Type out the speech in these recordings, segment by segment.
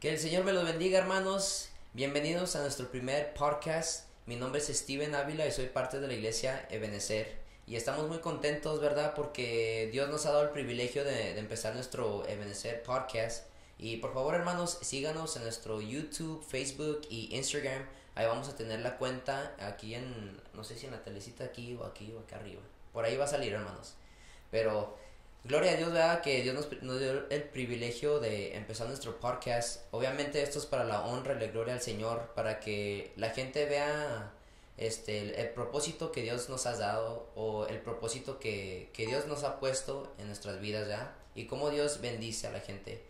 Que el Señor me los bendiga, hermanos. Bienvenidos a nuestro primer podcast. Mi nombre es Steven Ávila y soy parte de la iglesia Ebenezer. Y estamos muy contentos, ¿verdad? Porque Dios nos ha dado el privilegio de empezar nuestro Ebenezer podcast. Y por favor, hermanos, síganos en nuestro YouTube, Facebook y Instagram. Ahí vamos a tener la cuenta aquí no sé si en la telecita aquí o acá arriba. Por ahí va a salir, hermanos. Pero gloria a Dios, ¿verdad? Que Dios nos dio el privilegio de empezar nuestro podcast. Obviamente esto es para la honra y la gloria al Señor, para que la gente vea el propósito que Dios nos ha dado, o el propósito que Dios nos ha puesto en nuestras vidas, ¿ya? Y cómo Dios bendice a la gente.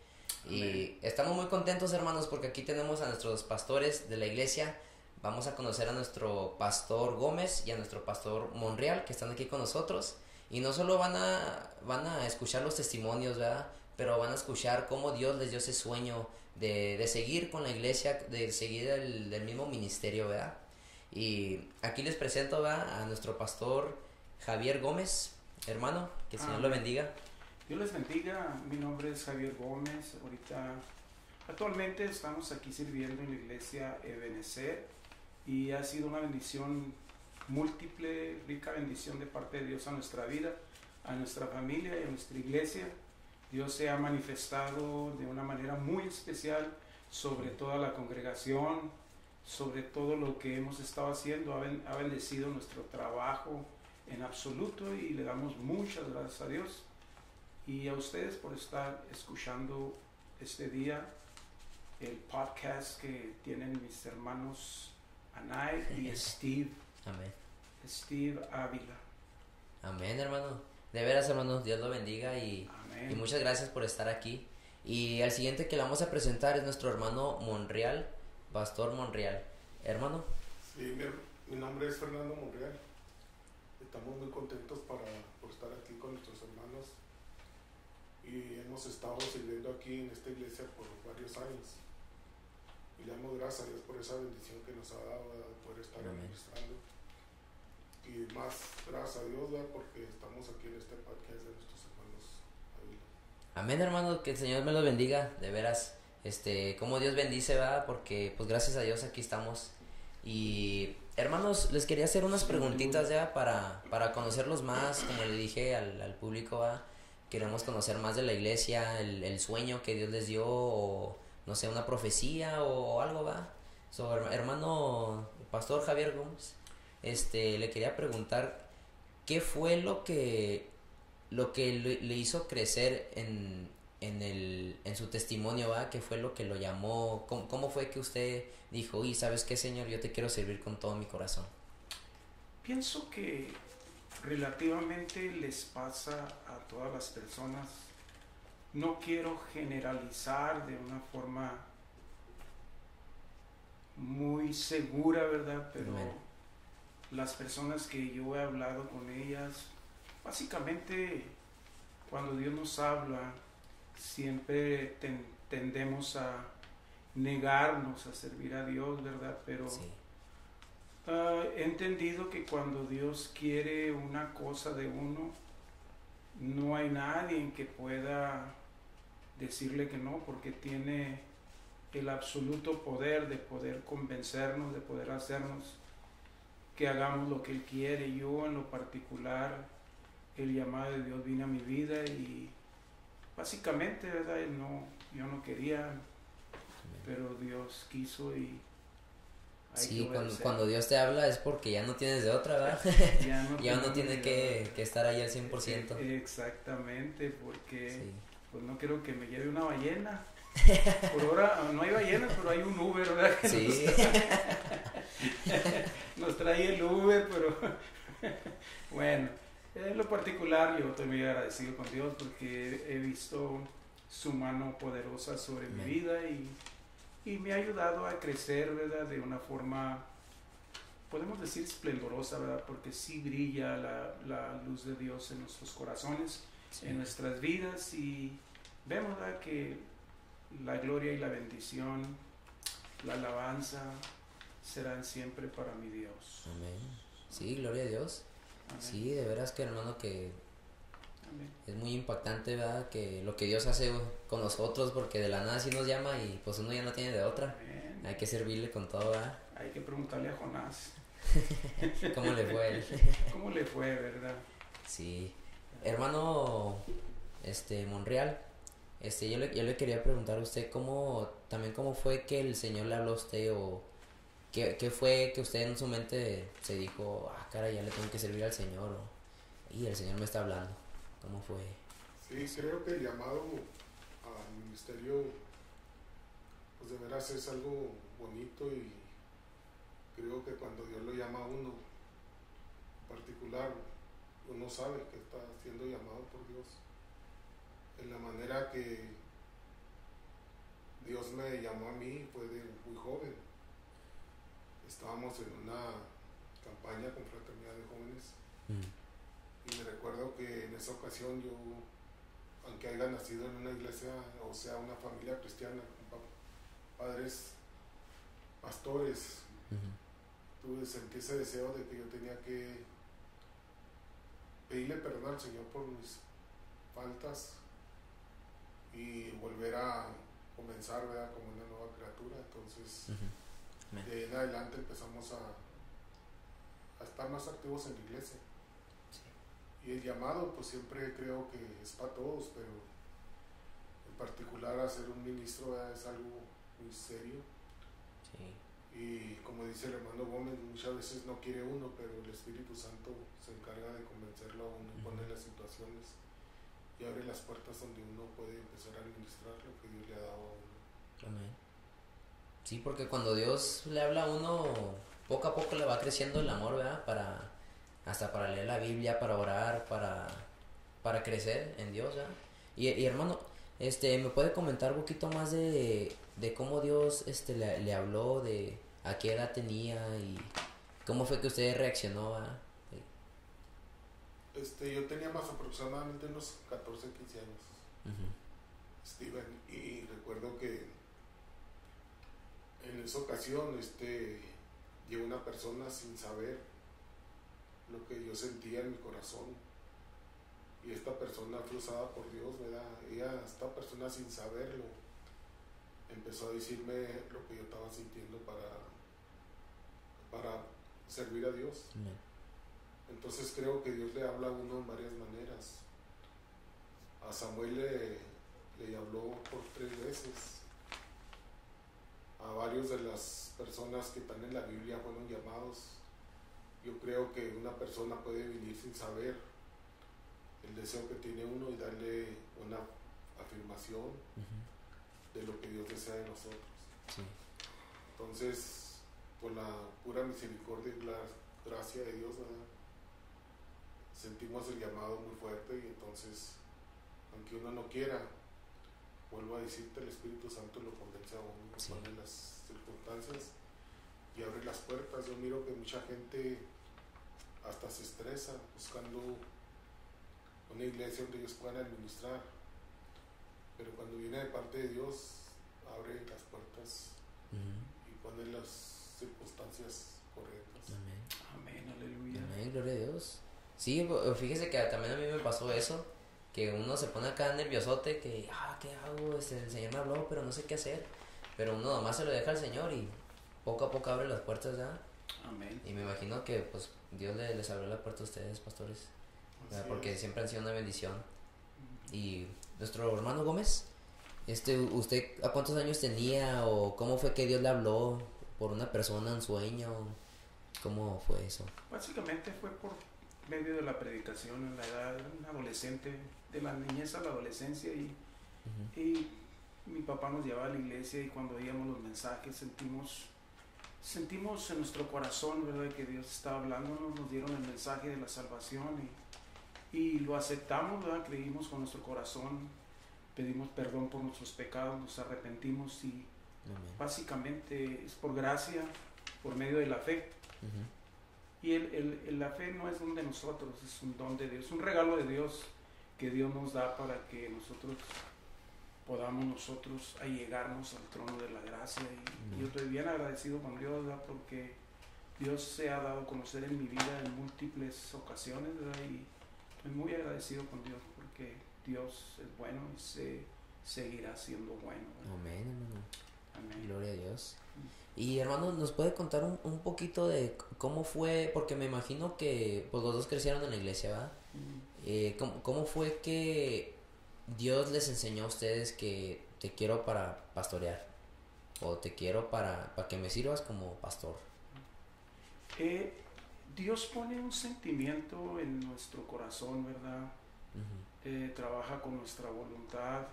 Amén. Y estamos muy contentos, hermanos, porque aquí tenemos a nuestros pastores de la iglesia. Vamos a conocer a nuestro pastor Gómez y a nuestro pastor Monreal, que están aquí con nosotros. Y no solo van a escuchar los testimonios, ¿verdad? Pero van a escuchar cómo Dios les dio ese sueño de seguir con la iglesia, de seguir el mismo ministerio, ¿verdad? Y aquí les presento, ¿verdad?, a nuestro pastor Javier Gómez, hermano, que el Señor lo bendiga. Dios les bendiga, mi nombre es Javier Gómez. Actualmente estamos aquí sirviendo en la iglesia Ebenezer y ha sido una bendición múltiple, rica bendición de parte de Dios a nuestra vida, a nuestra familia y a nuestra iglesia. Dios se ha manifestado de una manera muy especial sobre toda la congregación, sobre todo lo que hemos estado haciendo. Ha bendecido nuestro trabajo en absoluto y le damos muchas gracias a Dios y a ustedes por estar escuchando este día el podcast que tienen mis hermanos Anay y Steve. Amén. Steve Ávila. Amén, hermano. De veras, hermano, Dios lo bendiga y muchas gracias por estar aquí. Y el siguiente que le vamos a presentar es nuestro hermano Monreal, pastor Monreal. Hermano. Sí, mi nombre es Fernando Monreal. Estamos muy contentos por estar aquí con nuestros hermanos y hemos estado sirviendo aquí en esta iglesia por varios años. Y le damos gracias a Dios por esa bendición que nos ha dado de poder estar administrando. Y más gracias a Dios, ¿verdad?, porque estamos aquí en este podcast de nuestros hermanos Ávila. Amén, hermano, que el Señor me los bendiga, de veras. Como Dios bendice, ¿verdad? Porque pues gracias a Dios aquí estamos. Y hermanos, les quería hacer unas preguntitas ya para conocerlos más. Como le dije al público, ¿verdad? Queremos conocer más de la iglesia, el sueño que Dios les dio, o no sé, una profecía o algo, ¿va? Hermano pastor Javier Gómez, le quería preguntar qué fue lo que le hizo crecer en su testimonio, ¿va? ¿Qué fue lo que lo llamó? ¿Cómo fue que usted dijo, y sabes qué, Señor, yo te quiero servir con todo mi corazón? Pienso que relativamente les pasa a todas las personas. No quiero generalizar de una forma muy segura, ¿verdad? Pero las personas que yo he hablado con ellas, básicamente cuando Dios nos habla, siempre tendemos a negarnos a servir a Dios, ¿verdad? Pero sí. He entendido que cuando Dios quiere una cosa de uno, no hay nadie que pueda decirle que no, porque tiene el absoluto poder de poder convencernos, de poder hacernos que hagamos lo que Él quiere. Yo en lo particular, el llamado de Dios vino a mi vida y básicamente, ¿verdad?, yo no quería, pero Dios quiso y sí, cuando Dios te habla es porque ya no tienes de otra, ¿verdad? ya no tiene que estar ahí al 100%. Exactamente, porque sí, pues no quiero que me lleve una ballena. Por ahora no hay ballenas, pero hay un Uber, ¿verdad? Que sí. Nos trae el Uber, pero bueno, en lo particular yo estoy muy agradecido con Dios porque he visto su mano poderosa sobre mi vida y me ha ayudado a crecer, ¿verdad?, de una forma, podemos decir, esplendorosa, ¿verdad?, porque sí brilla la luz de Dios en nuestros corazones, sí, en nuestras vidas, y vemos, ¿verdad?, que la gloria y la bendición, la alabanza serán siempre para mi Dios. Amén. Sí, gloria a Dios. Amén. Sí, de veras que, hermano, que Amén. Es muy impactante, ¿verdad? Que lo que Dios hace con nosotros, porque de la nada sí nos llama y pues uno ya no tiene de otra. Amén. Hay que servirle con todo, ¿verdad? Hay que preguntarle a Jonás. ¿Cómo le fue a él? ¿Cómo le fue, verdad? Sí. Hermano, Monreal, yo le quería preguntar a usted también cómo fue que el Señor le habló a usted, o qué fue que usted en su mente se dijo, cara, ya le tengo que servir al Señor, y el Señor me está hablando. ¿Cómo fue? Sí, creo que el llamado al ministerio, pues de veras es algo bonito, y creo que cuando Dios lo llama a uno en particular, uno sabe que está siendo llamado por Dios. En la manera que Dios me llamó a mí fue de muy joven. Estábamos en una campaña con Fraternidad de Jóvenes, y me recuerdo que en esa ocasión yo, aunque haya nacido en una iglesia, o sea, una familia cristiana, con padres pastores, sentí ese deseo de que yo tenía que pedirle perdón al Señor por mis faltas y volver a comenzar, ¿verdad?, como una nueva criatura. Entonces, de ahí en adelante empezamos a estar más activos en la iglesia. Sí. Y el llamado, pues siempre creo que es para todos, pero en particular hacer un ministro, ¿verdad?, es algo muy serio. Sí. Y como dice el hermano Gómez, muchas veces no quiere uno, pero el Espíritu Santo se encarga de convencerlo a uno y poner las situaciones y abre las puertas donde uno puede empezar a administrar lo que Dios le ha dado a uno. Amén. Sí, porque cuando Dios le habla a uno, poco a poco le va creciendo el amor, ¿verdad? Hasta para leer la Biblia, para orar, para crecer en Dios, ¿verdad? Y hermano, ¿me puede comentar un poquito más de cómo Dios le habló, de a qué edad tenía y cómo fue que usted reaccionó, ¿verdad? Yo tenía más aproximadamente unos 14, 15 años, Steven, y recuerdo que en esa ocasión llegó una persona sin saber lo que yo sentía en mi corazón, y esta persona fue usada por Dios, ¿verdad? Esta persona sin saberlo empezó a decirme lo que yo estaba sintiendo para servir a Dios. Entonces creo que Dios le habla a uno en varias maneras. A Samuel le habló por 3 veces. A varios de las personas que están en la Biblia fueron llamados. Yo creo que una persona puede venir sin saber el deseo que tiene uno y darle una afirmación de lo que Dios desea de nosotros. Sí. Entonces, por la pura misericordia y la gracia de Dios, ¿verdad?, sentimos el llamado muy fuerte, y entonces, aunque uno no quiera, vuelvo a decirte, el Espíritu Santo lo convence a uno, sí, pone las circunstancias y abre las puertas. Yo miro que mucha gente hasta se estresa buscando una iglesia donde ellos puedan administrar, pero cuando viene de parte de Dios, abre las puertas y pone las circunstancias correctas. Amén, aleluya. Amén, gloria a Dios. Sí, fíjese que también a mí me pasó eso, que uno se pone acá nerviosote, que, ¿qué hago? El Señor me habló, pero no sé qué hacer. Pero uno nomás se lo deja al Señor y poco a poco abre las puertas, ¿verdad? Amén. Y me imagino que pues Dios les abrió la puerta a ustedes, pastores, porque siempre han sido una bendición. Y nuestro hermano Gómez, ¿usted a cuántos años tenía, o cómo fue que Dios le habló por una persona en sueño? ¿Cómo fue eso? Básicamente fue por medio de la predicación en la edad, un adolescente, de la niñez a la adolescencia, y mi papá nos llevaba a la iglesia, y cuando oíamos los mensajes sentimos en nuestro corazón, ¿verdad?, que Dios estaba hablándonos. Nos dieron el mensaje de la salvación y lo aceptamos, ¿verdad? Creímos con nuestro corazón, pedimos perdón por nuestros pecados, nos arrepentimos, y básicamente es por gracia, por medio de la fe. Y la fe no es don de nosotros, es un don de Dios, un regalo de Dios que Dios nos da para que nosotros podamos allegarnos al trono de la gracia. Y yo estoy bien agradecido con Dios, ¿verdad?, porque Dios se ha dado a conocer en mi vida en múltiples ocasiones, ¿verdad? Y estoy muy agradecido con Dios por porque Dios es bueno y seguirá siendo bueno. Amén, hermano. Amén. Gloria a Dios. Y hermano, ¿nos puede contar un poquito de cómo fue? Porque me imagino que pues los dos crecieron en la iglesia, ¿verdad? ¿Cómo fue que Dios les enseñó a ustedes que te quiero para pastorear? O te quiero para que me sirvas como pastor. Dios pone un sentimiento en nuestro corazón, ¿verdad? Trabaja con nuestra voluntad,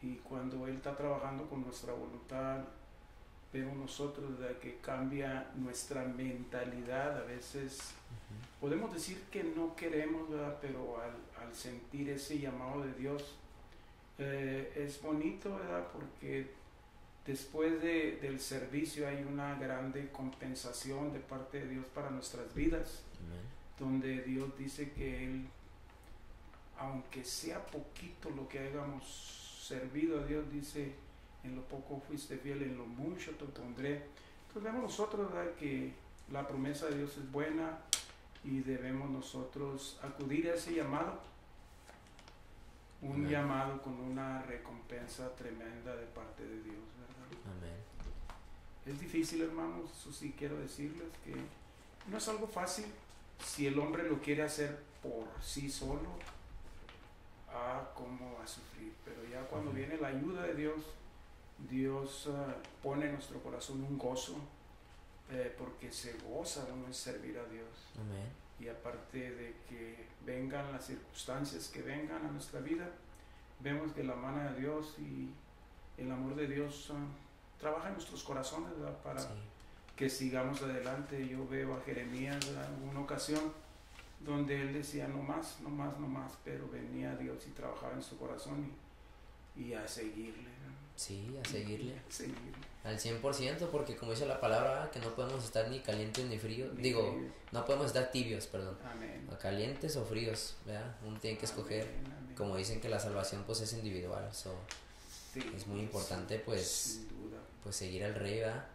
y cuando Él está trabajando con nuestra voluntad, vemos nosotros, ¿verdad?, que cambia nuestra mentalidad. A veces podemos decir que no queremos, ¿verdad?, pero al sentir ese llamado de Dios, es bonito, ¿verdad?, porque después del servicio hay una grande compensación de parte de Dios para nuestras vidas. Donde Dios dice que Él, aunque sea poquito lo que hayamos servido a Dios, dice: en lo poco fuiste fiel, en lo mucho te pondré. Entonces vemos nosotros, ¿verdad?, que la promesa de Dios es buena, y debemos nosotros acudir a ese llamado. Un llamado con una recompensa tremenda de parte de Dios, ¿verdad? Amén. Es difícil, hermanos, eso sí quiero decirles que no es algo fácil. Si el hombre lo quiere hacer por sí solo, cómo va a sufrir. Pero ya cuando viene la ayuda de Dios, Dios pone en nuestro corazón un gozo, porque se goza uno en servir a Dios. Amén. Y aparte de que vengan las circunstancias que vengan a nuestra vida, vemos que la mano de Dios y el amor de Dios trabaja en nuestros corazones, ¿verdad?, para que sigamos adelante. Yo veo a Jeremías, ¿verdad?, en una ocasión donde él decía no más, pero venía Dios y trabajaba en su corazón y a seguirle, ¿verdad? Sí, a seguirle. Seguirle. Al 100%, porque como dice la palabra, que no podemos estar ni calientes ni fríos. Fríos. No podemos estar tibios, perdón. Amén. Calientes o fríos, ¿verdad? Uno tiene que escoger. Amén. Como dicen que la salvación pues es individual. So, Sí, es muy importante pues, sin duda. pues seguir al Rey, ¿verdad?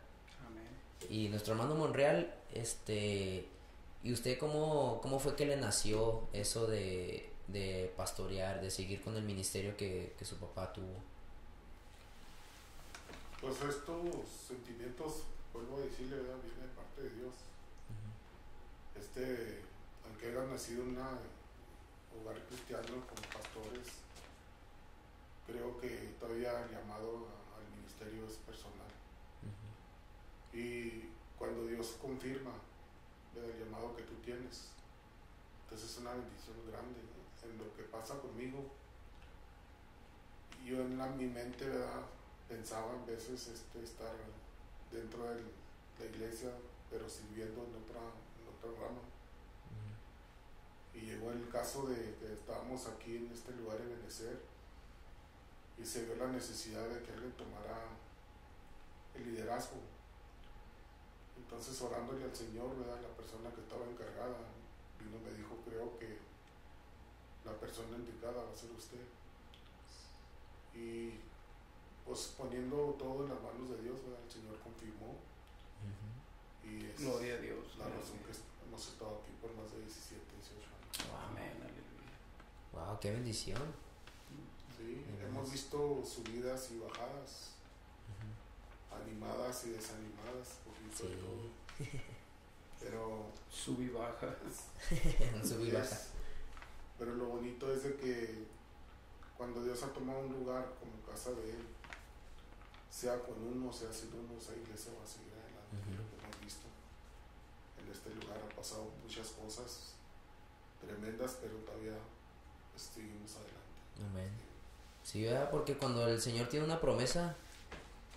Amén. Y nuestro hermano Monreal, ¿y usted cómo fue que le nació eso de pastorear, de seguir con el ministerio que su papá tuvo? Pues estos sentimientos, vuelvo a decirle, ¿verdad?, viene de parte de Dios. Aunque haya nacido en un hogar cristiano como pastores, creo que todavía el llamado al ministerio es personal. Y cuando Dios confirma, ¿verdad?, el llamado que tú tienes, entonces es una bendición grande, ¿no? En lo que pasa conmigo, yo en mi mente, ¿verdad?, pensaba en veces estar dentro de la iglesia, pero sirviendo en otra rama. Y llegó el caso de que estábamos aquí en este lugar en Ebenecer, y se vio la necesidad de que alguien tomara el liderazgo. Entonces, orándole al Señor, ¿verdad?, la persona que estaba encargada vino y me dijo: creo que la persona indicada va a ser usted. Y pues poniendo todo en las manos de Dios, ¿verdad?, el Señor confirmó. Y es Gloria a Dios. la razón que hemos estado aquí por más de 17, 18 años. Wow. Amén, aleluya. Wow, qué bendición. Sí, hemos visto subidas y bajadas, animadas y desanimadas, poquito de todo. Pero sub y baja. Sub y baja. Pero lo bonito es de que cuando Dios ha tomado un lugar como casa de Él, sea con uno, sea sin uno, esa iglesia va a seguir adelante. Lo que hemos visto en este lugar, ha pasado muchas cosas tremendas, pero todavía seguimos adelante. Amén. Sí, ¿verdad? Porque cuando el Señor tiene una promesa,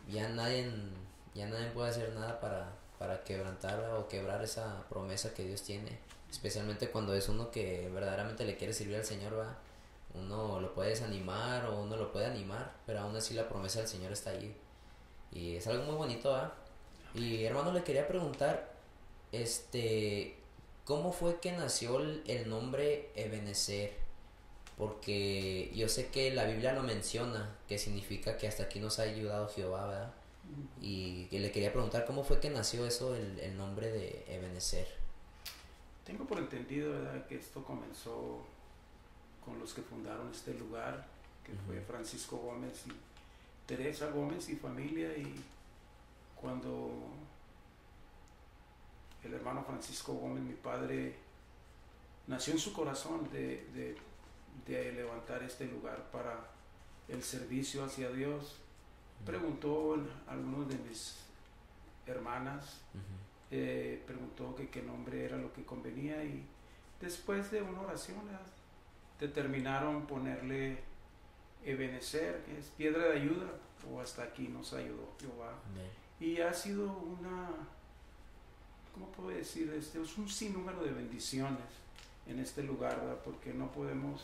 ya nadie puede hacer nada para quebrantarla o quebrar esa promesa que Dios tiene. Especialmente cuando es uno que verdaderamente le quiere servir al Señor, ¿verdad? Uno lo puede desanimar o uno lo puede animar, pero aún así la promesa del Señor está allí. Y es algo muy bonito, ¿verdad? Y hermano, le quería preguntar, ¿cómo fue que nació el nombre Ebenecer? Porque yo sé que la Biblia lo menciona, que significa que hasta aquí nos ha ayudado Jehová, ¿verdad? Y que le quería preguntar cómo fue que nació eso, el nombre de Ebenecer. Tengo por entendido, ¿verdad?, que esto comenzó con los que fundaron este lugar, que fue Francisco Gómez y Teresa Gómez y familia. Y cuando el hermano Francisco Gómez, mi padre, nació en su corazón de levantar este lugar para el servicio hacia Dios, preguntó a algunos de mis hermanas, preguntó que qué nombre era lo que convenía, y después de una oración determinaron ponerle Ebenezer, que es piedra de ayuda, o hasta aquí nos ayudó Jehová. Y ha sido una, ¿cómo puedo decir? Es un sinnúmero de bendiciones en este lugar, ¿verdad? Porque no podemos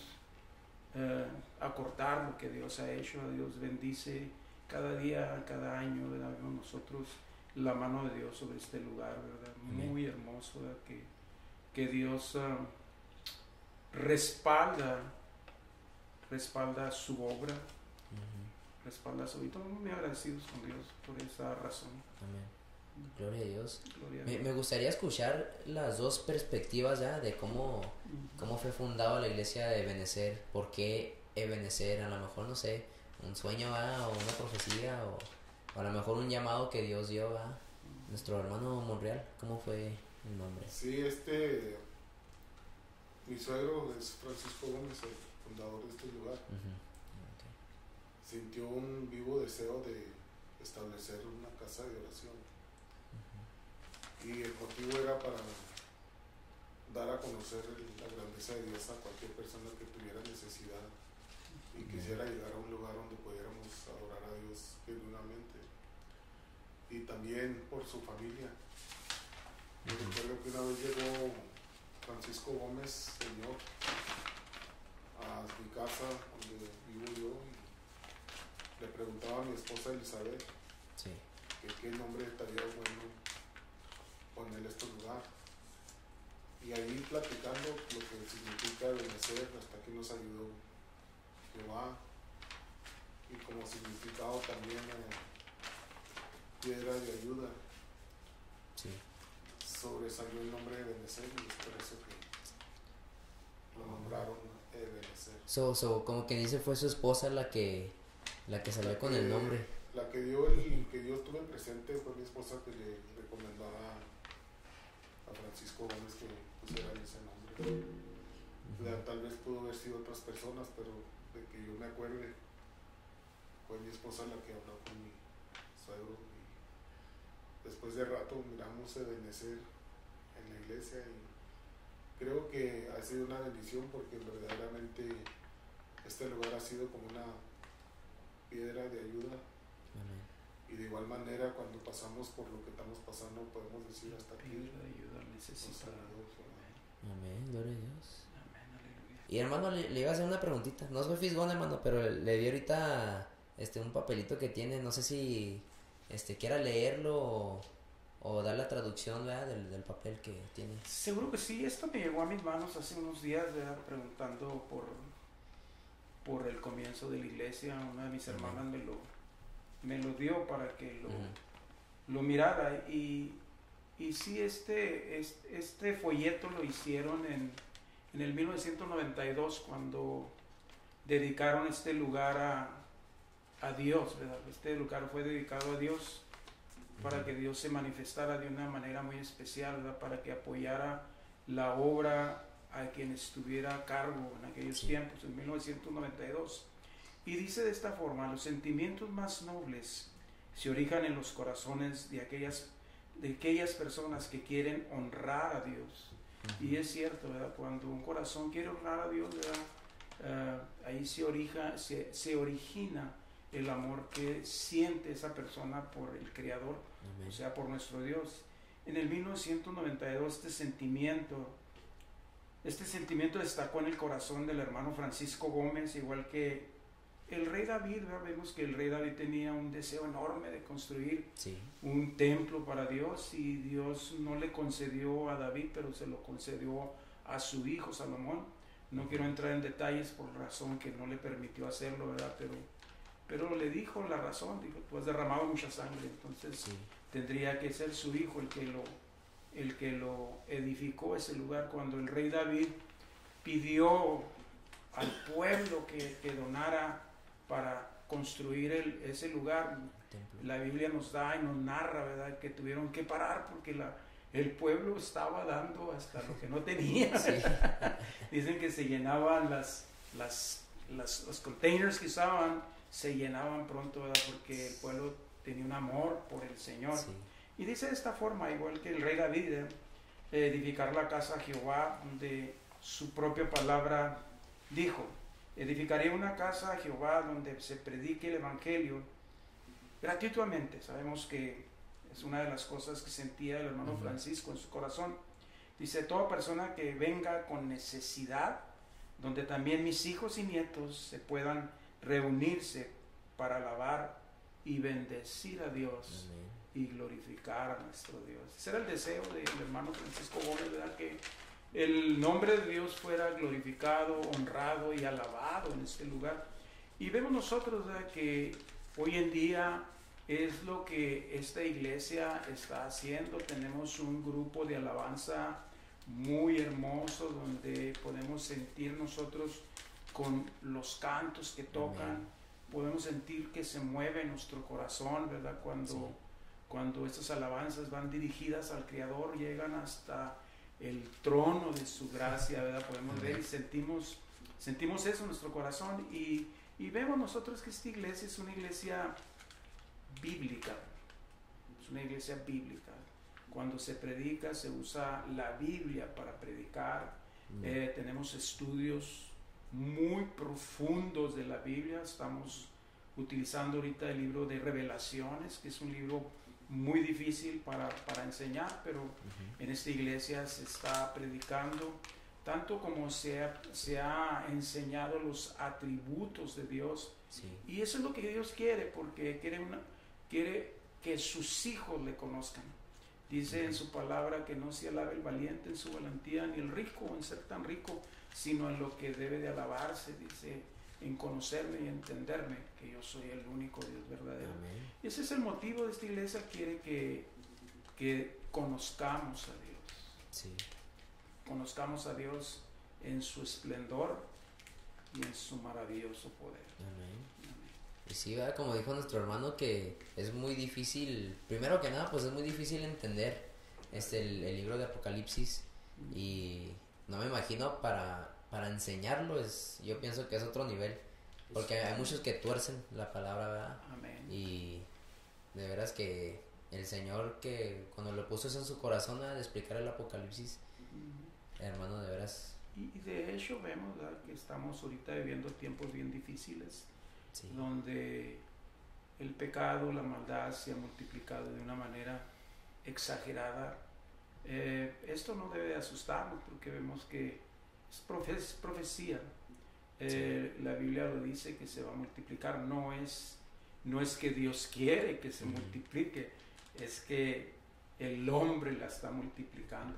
acortar lo que Dios ha hecho. Dios bendice cada día, cada año, ¿verdad? Vemos nosotros la mano de Dios sobre este lugar, ¿verdad? Muy hermoso, ¿verdad? Que Dios respalda su obra, respalda su vida. Estamos muy agradecidos con Dios por esa razón. Amén. Gloria a Dios. Gloria a Dios. Me gustaría escuchar las dos perspectivas ya de cómo fue fundada la iglesia de Ebenezer. ¿Por qué Ebenezer? A lo mejor, no sé, un sueño, o una profecía, o a lo mejor un llamado que Dios dio a nuestro hermano Monreal. ¿Cómo fue el nombre? Sí, mi suegro es Francisco Gómez, el fundador de este lugar. Sintió un vivo deseo de establecer una casa de oración. Y el motivo era para dar a conocer la grandeza de Dios a cualquier persona que tuviera necesidad y quisiera llegar a un lugar donde pudiéramos adorar a Dios genuinamente. Y también por su familia. Yo recuerdo que una vez llegó Francisco Gómez, señor, a mi casa donde vivo yo, y le preguntaba a mi esposa Elizabeth que qué nombre estaría bueno ponerle este lugar. Y ahí platicando lo que significa Ebenezer, hasta que nos ayudó Jehová, y como significado también piedra de ayuda. Sobresalió el nombre de Ebenezer, y es por eso que lo nombraron Ebenezer. Como que dice, fue su esposa la que salió con el nombre. La que dio que Dios tuve presente fue mi esposa, que le recomendó a Francisco Gómez que pusieran ese nombre. Tal vez pudo haber sido otras personas, pero de que yo me acuerde, fue mi esposa la que habló con mi suegro. Y después de rato miramos Ebenezer en la iglesia, y creo que ha sido una bendición, porque verdaderamente este lugar ha sido como una piedra de ayuda. Y de igual manera, cuando pasamos por lo que estamos pasando, podemos decir hasta aquí. Amén, gloria a Dios. Amén, aleluya. Y hermano, le iba a hacer una preguntita. No soy fisgón, hermano, pero le di ahorita un papelito que tiene. No sé si quiera leerlo o dar la traducción, ¿verdad? del papel que tiene. Seguro que sí. Esto me llegó a mis manos hace unos días, ¿verdad? Preguntando por el comienzo de la iglesia. Una de mis hermanas me lo dio para que lo mirara, y sí, este folleto lo hicieron en el 1992, cuando dedicaron este lugar a Dios, ¿verdad? Este lugar fue dedicado a Dios para que Dios se manifestara de una manera muy especial, ¿verdad? Para que apoyara la obra a quien estuviera a cargo en aquellos tiempos, en 1992. Y dice de esta forma: los sentimientos más nobles se originan en los corazones de aquellas personas que quieren honrar a Dios. Y es cierto, ¿verdad? Cuando un corazón quiere honrar a Dios, ¿verdad? Ahí se origina el amor que siente esa persona por el Creador, o sea, por nuestro Dios. En el 1992 este sentimiento destacó en el corazón del hermano Francisco Gómez, igual que el rey David, ¿verdad? Vemos que el rey David tenía un deseo enorme de construir un templo para Dios, y Dios no le concedió a David, pero se lo concedió a su hijo Salomón. No quiero entrar en detalles por razón que no le permitió hacerlo, ¿verdad? Pero le dijo la razón, dijo: tú has derramado mucha sangre, entonces tendría que ser su hijo el que lo edificó ese lugar. Cuando el rey David pidió al pueblo que donara para construir ese lugar. La Biblia nos da y nos narra, ¿verdad?, que tuvieron que parar porque el pueblo estaba dando hasta lo que no tenía. Sí. Dicen que se llenaban los containers que usaban, se llenaban pronto, ¿verdad?, porque el pueblo tenía un amor por el Señor. Sí. Y dice de esta forma, igual que el rey David, edificar la casa a Jehová, donde su propia palabra dijo: edificaré una casa a Jehová donde se predique el evangelio gratuitamente. Sabemos que es una de las cosas que sentía el hermano Francisco en su corazón. Dice: toda persona que venga con necesidad, donde también mis hijos y nietos se puedan reunirse para alabar y bendecir a Dios. Amén. Y glorificar a nuestro Dios. Ese era el deseo del hermano Francisco Gómez, ¿verdad?, que el nombre de Dios fuera glorificado, honrado y alabado en este lugar. Y vemos nosotros, ¿verdad?, que hoy en día es lo que esta iglesia está haciendo. Tenemos un grupo de alabanza muy hermoso donde podemos sentir nosotros con los cantos que tocan. Amén. Podemos sentir que se mueve nuestro corazón, ¿verdad?, cuando estas alabanzas van dirigidas al Creador, llegan hasta el trono de su gracia, ¿verdad? Podemos ver y sentimos eso en nuestro corazón, y vemos nosotros que esta iglesia es una iglesia bíblica. Es una iglesia bíblica. Cuando se predica, se usa la Biblia para predicar. Tenemos estudios muy profundos de la Biblia. Estamos utilizando ahorita el libro de Revelaciones, que es un libro muy difícil para enseñar, pero en esta iglesia se está predicando tanto como se ha enseñado los atributos de Dios. Sí. Y eso es lo que Dios quiere, porque quiere que sus hijos le conozcan. Dice en su palabra que no se alabe el valiente en su valentía, ni el rico en ser tan rico, sino en lo que debe de alabarse, dice, en conocerme y entenderme, que yo soy el único Dios verdadero. Amén. Y ese es el motivo de esta iglesia. Quiere que conozcamos a Dios. Sí. Conozcamos a Dios en su esplendor y en su maravilloso poder. Amén. Y sí, ¿verdad?, como dijo nuestro hermano, que es muy difícil, primero que nada, pues es muy difícil entender el libro de Apocalipsis, y no me imagino para enseñarlo, yo pienso que es otro nivel, porque hay muchos que tuercen la palabra, ¿verdad? Amén. Y de veras que el Señor, que cuando lo puso eso en su corazón de explicar el Apocalipsis, hermano, de veras. Y de hecho vemos, ¿verdad?, que estamos ahorita viviendo tiempos bien difíciles, sí, donde el pecado, la maldad se ha multiplicado de una manera exagerada. Esto no debe asustarnos, porque vemos que es profecía. Sí. La Biblia lo dice, que se va a multiplicar. No es que Dios quiere que se multiplique, es que el hombre la está multiplicando.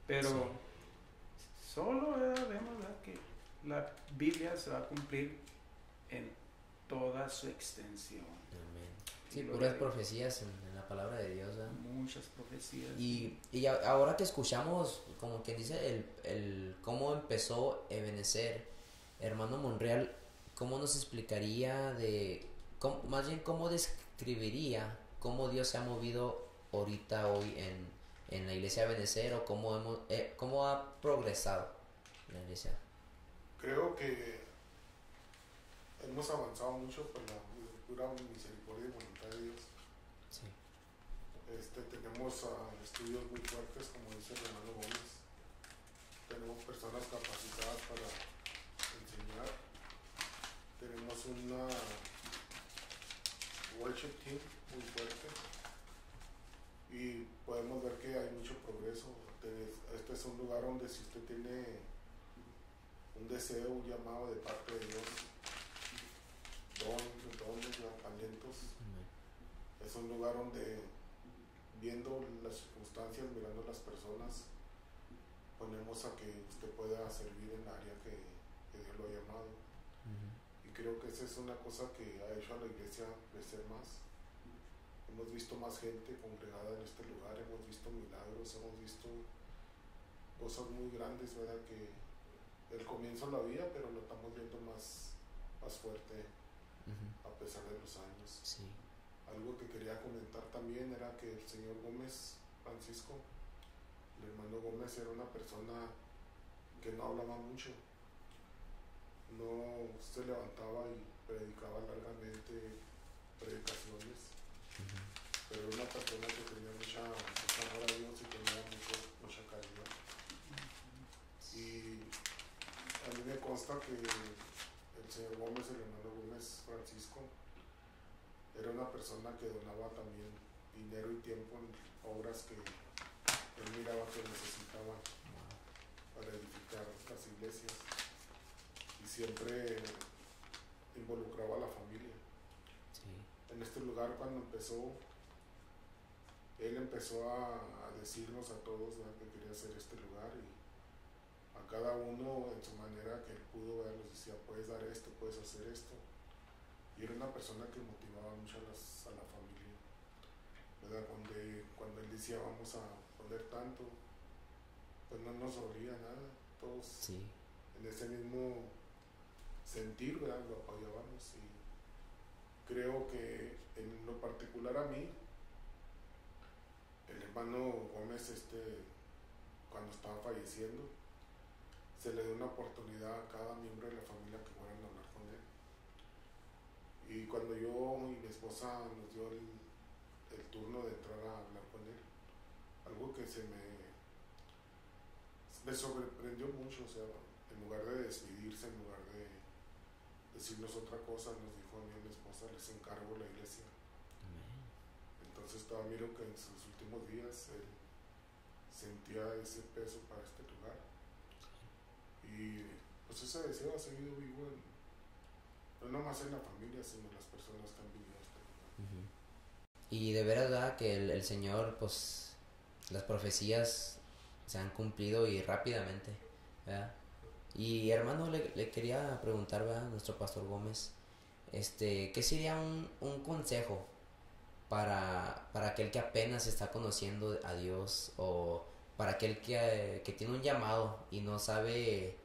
Pero sí, solo vemos, ¿verdad?, que la Biblia se va a cumplir en toda su extensión. Amén. Sí, puras profecías en la palabra de Dios, ¿verdad? Muchas profecías. Y ahora que escuchamos, como quien dice, el cómo empezó Ebenecer, hermano Monreal, ¿cómo nos explicaría más bien cómo describiría cómo Dios se ha movido ahorita, hoy en la iglesia de Ebenecer, o cómo ha progresado la iglesia? Creo que hemos avanzado mucho por la pura misericordia y voluntad de Dios. Sí. Tenemos estudios muy fuertes, como dice el hermano Gómez. Tenemos personas capacitadas para enseñar. Tenemos una worship team muy fuerte. Y podemos ver que hay mucho progreso. Este es un lugar donde, si usted tiene un deseo, un llamado de parte de Dios, dones, talentos, es un lugar donde, viendo las circunstancias, mirando las personas, ponemos a que usted pueda servir en el área que Dios lo ha llamado. Y creo que esa es una cosa que ha hecho a la iglesia crecer más. Hemos visto más gente congregada en este lugar, hemos visto milagros, hemos visto cosas muy grandes, ¿verdad?, que el comienzo la había, pero lo estamos viendo más fuerte a pesar de los años. Sí. Algo que quería comentar también era que el señor Gómez Francisco, el hermano Gómez, era una persona que no hablaba mucho, no se levantaba y predicaba largamente predicaciones, pero era una persona que tenía mucha amor a Dios y tenía mucha caridad. Y a mí me consta que el señor Gómez, el hermano Gómez Francisco, era una persona que donaba también dinero y tiempo en obras que él miraba que necesitaban para edificar las iglesias, y siempre involucraba a la familia. Sí. En este lugar, cuando empezó, él empezó a decirnos a todos, ¿verdad?, que quería hacer este lugar, y a cada uno en su manera que él pudo ver, les decía, puedes dar esto, puedes hacer esto. Y era una persona que motivaba mucho a la familia, ¿verdad? Cuando él decía vamos a poner tanto, pues no nos dolía nada, todos Sí. en ese mismo sentir, ¿verdad?, lo apoyábamos. Y creo que en lo particular a mí, el hermano Gómez, cuando estaba falleciendo, se le dio una oportunidad a cada miembro de la familia que fueran a hablar con él. Y cuando yo y mi esposa nos dio el turno de entrar a hablar con él, algo que me sorprendió mucho, o sea, en lugar de despedirse, en lugar de decirnos otra cosa, nos dijo a mí y a mi esposa, les encargo la iglesia. Entonces miro que en sus últimos días él sentía ese peso para este lugar, y pues ese deseo ha seguido vivo no nomás en la familia, sino en las personas que han vivido este lugar. Y de veras, ¿verdad?, que el Señor, pues, las profecías se han cumplido y rápidamente, ¿verdad? Y hermano, le quería preguntar, ¿verdad?, nuestro pastor Gómez, ¿qué sería un consejo para aquel que apenas está conociendo a Dios, o para aquel que tiene un llamado y no sabe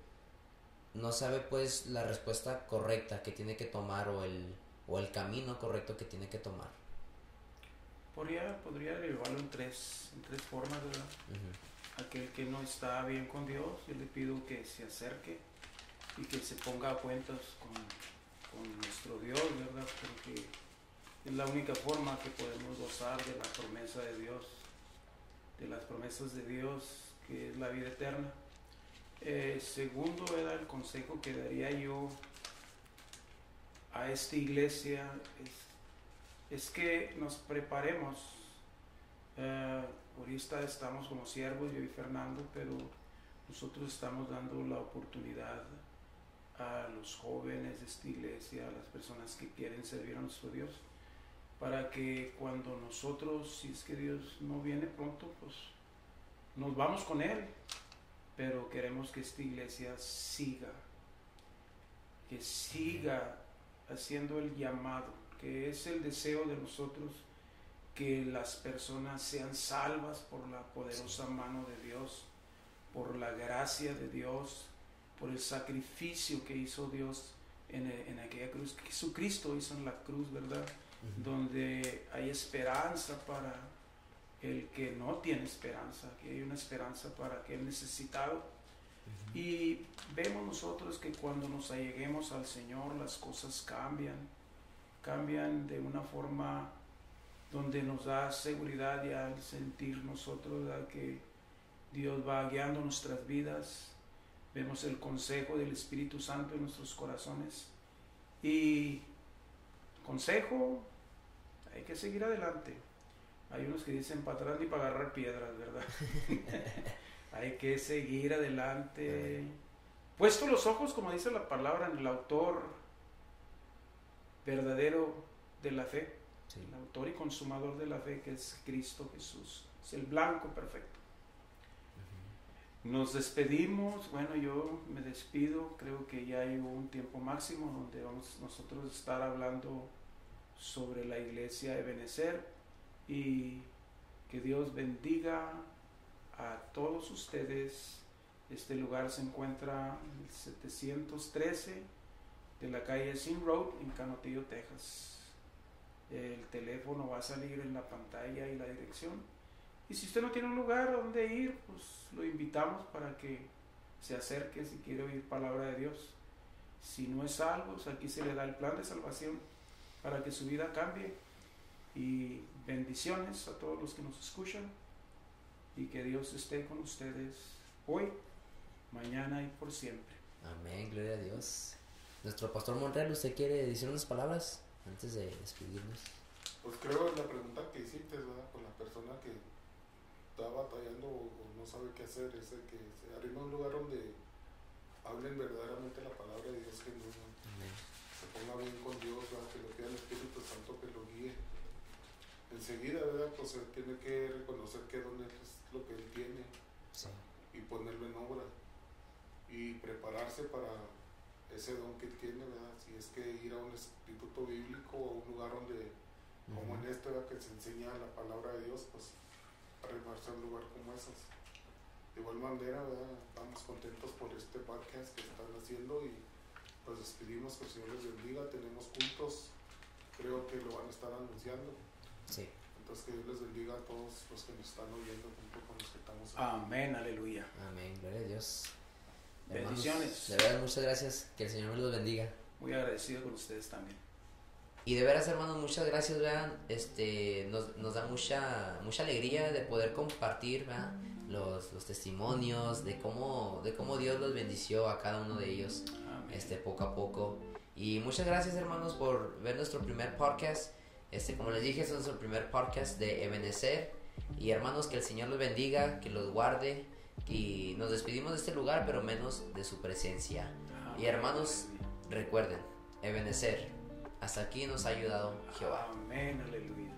pues la respuesta correcta que tiene que tomar, o el camino correcto que tiene que tomar? Podría derivarlo en tres formas, ¿verdad? Aquel que no está bien con Dios, yo le pido que se acerque y que se ponga a cuentas con nuestro Dios, ¿verdad? Porque es la única forma que podemos gozar de la promesa de Dios, de las promesas de Dios, que es la vida eterna. Segundo, era el consejo que daría yo a esta iglesia, es que nos preparemos. Ahorita estamos como siervos, yo y Fernando, pero nosotros estamos dando la oportunidad a los jóvenes de esta iglesia, a las personas que quieren servir a nuestro Dios, para que cuando nosotros, si es que Dios no viene pronto, pues nos vamos con Él. Pero queremos que esta iglesia siga haciendo el llamado, que es el deseo de nosotros, que las personas sean salvas por la poderosa mano de Dios, por la gracia de Dios, por el sacrificio que hizo Dios en aquella cruz, que Jesucristo hizo en la cruz, ¿verdad? Donde hay esperanza para el que no tiene esperanza, que hay una esperanza para aquel necesitado. Y vemos nosotros que cuando nos alleguemos al Señor, las cosas cambian de una forma donde nos da seguridad, y al sentir nosotros, ¿verdad?, que Dios va guiando nuestras vidas, vemos el consejo del Espíritu Santo en nuestros corazones. Y consejo, hay que seguir adelante. Hay unos que dicen para atrás ni para agarrar piedras, ¿verdad? Hay que seguir adelante. Puesto los ojos, como dice la palabra, en el autor verdadero de la fe. Sí. El autor y consumador de la fe, que es Cristo Jesús. Es el blanco perfecto. Nos despedimos. Bueno, yo me despido. Creo que ya hay un tiempo máximo donde vamos nosotros a estar hablando sobre la iglesia Ebenezer. Y que Dios bendiga a todos ustedes Este lugar se encuentra en el 713 de la calle Sin Road en Canutillo, Texas. El teléfono va a salir en la pantalla y la dirección. Y si usted no tiene un lugar donde ir, pues lo invitamos para que se acerque si quiere oír palabra de Dios. Si no es salvo, pues aquí se le da el plan de salvación para que su vida cambie. Y bendiciones a todos los que nos escuchan. Y que Dios esté con ustedes hoy, mañana y por siempre. Amén, gloria a Dios. Nuestro pastor Monreal, ¿usted quiere decir unas palabras antes de despedirnos? Pues creo en la pregunta que hiciste, ¿verdad? Con la persona que está batallando o no sabe qué hacer, es el que se arrima a un lugar donde hablen verdaderamente la palabra de Dios, que no se ponga bien con Dios, ¿verdad? Que le pida al Espíritu Santo que lo guíe. Enseguida, ¿verdad? Pues él tiene que reconocer que don es lo que él tiene, sí, y ponerlo en obra y prepararse para ese don que él tiene, ¿verdad? Si es que ir a un instituto bíblico o a un lugar donde, como en este, ¿verdad? Que se enseña la palabra de Dios, pues arrimarse a un lugar como esos. De igual manera, ¿verdad? Estamos contentos por este podcast que están haciendo y pues despedimos, que el Señor les bendiga. Tenemos cultos, creo que lo van a estar anunciando. Sí. Entonces que Dios les bendiga a todos los que nos están oyendo junto con los que estamos aquí. Amén, aleluya. Amén, gloria a Dios. Bendiciones. Hermanos, de verdad, muchas gracias. Que el Señor me los bendiga. Muy agradecido con ustedes también. Y de veras, hermanos, muchas gracias, vean. Nos da mucha alegría de poder compartir, ¿verdad? Los testimonios de cómo Dios los bendició a cada uno de ellos. Amén. Poco a poco. Y muchas gracias, hermanos, por ver nuestro primer podcast. Como les dije, este es nuestro primer podcast de Ebenecer. Y hermanos, que el Señor los bendiga, que los guarde. Y nos despedimos de este lugar, pero menos de su presencia. Amén. Y hermanos, recuerden, Ebenecer, hasta aquí nos ha ayudado Jehová. Amén, aleluya.